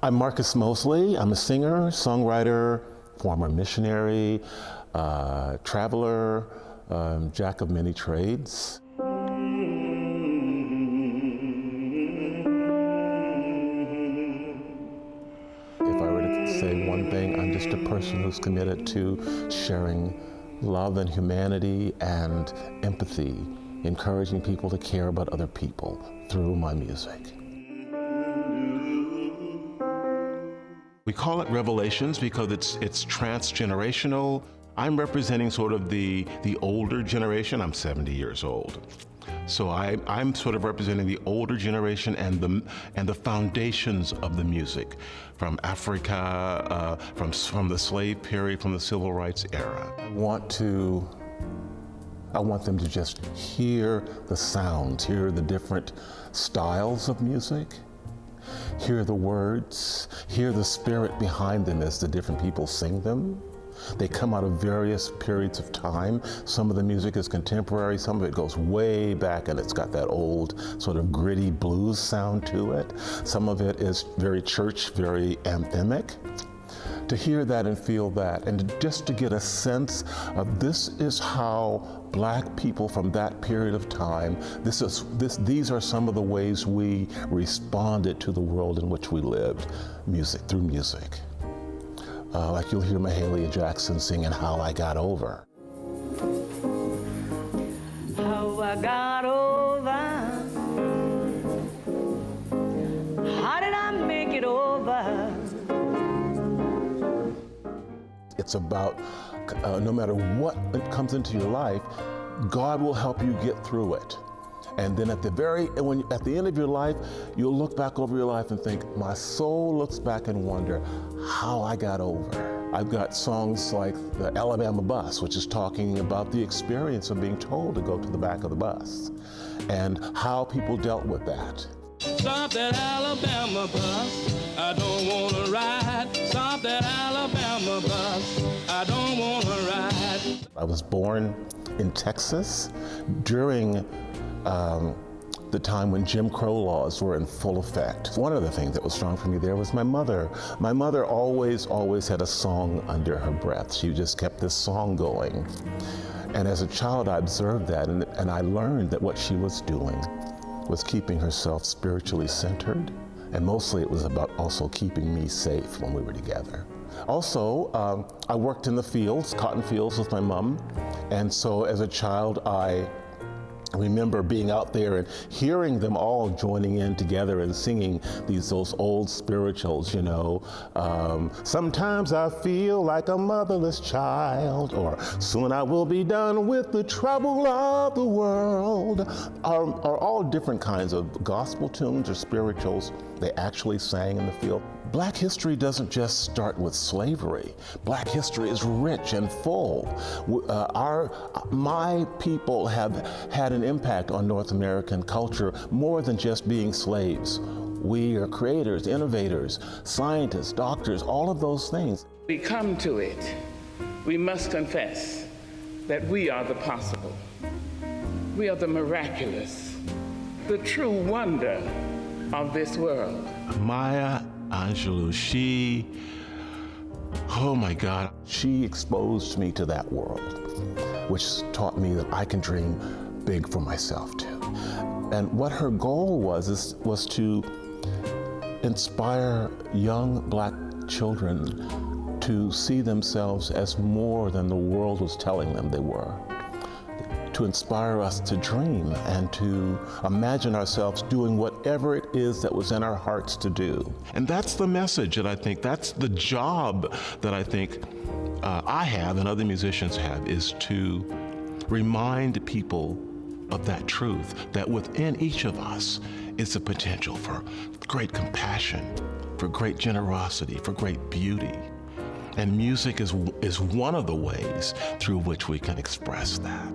I'm Marcus Mosely. I'm a singer, songwriter, former missionary, traveler, jack of many trades. If I were to say one thing, I'm just a person who's committed to sharing love and humanity and empathy, encouraging people to care about other people through my music. We call it Revelations because it's transgenerational. I'm representing sort of the older generation. I'm 70 years old. So I'm sort of representing the older generation and the foundations of the music from Africa, from the slave period, from the civil rights era. I want them to just hear the sounds, hear the different styles of music, hear the words, hear the spirit behind them as the different people sing them. They come out of various periods of time. Some of the music is contemporary, some of it goes way back and it's got that old sort of gritty blues sound to it. Some of it is very church, very anthemic. To hear that and feel that, and just to get a sense of this is how Black people from that period of time, these are some of the ways we responded to the world in which we lived, through music. Like you'll hear Mahalia Jackson singing How I Got Over. How I got over, how did I make it over? It's about no matter what comes into your life, God will help you get through it. And then at the end of your life, you'll look back over your life and think, my soul looks back and wonder how I got over. I've got songs like the Alabama Bus, which is talking about the experience of being told to go to the back of the bus and how people dealt with that. Stop that Alabama bus, I don't want to ride. Stop that Alabama bus, I don't want to ride. I was born in Texas during the time when Jim Crow laws were in full effect. One of the things that was strong for me there was my mother. My mother always had a song under her breath. She just kept this song going. And as a child, I observed that, and I learned that what she was doing was keeping herself spiritually centered, and mostly it was about also keeping me safe when we were together. Also, I worked in the fields, cotton fields with my mom, and so as a child, I remember being out there and hearing them all joining in together and singing those old spirituals, you know. Sometimes I feel like a motherless child, or soon I will be done with the trouble of the world, are all different kinds of gospel tunes or spirituals they actually sang in the field. Black history doesn't just start with slavery. Black history is rich and full. My people have had an impact on North American culture more than just being slaves. We are creators, innovators, scientists, doctors, all of those things. We come to it, we must confess that we are the possible. We are the miraculous, the true wonder of this world. Maya Angelou, oh my God, she exposed me to that world, which taught me that I can dream big for myself too. And what her goal was to inspire young Black children to see themselves as more than the world was telling them they were. To inspire us to dream and to imagine ourselves doing whatever it is that was in our hearts to do. And that's the message that I think, that's the job that I think I have and other musicians have, is to remind people of that truth, that within each of us is the potential for great compassion, for great generosity, for great beauty. And music is one of the ways through which we can express that.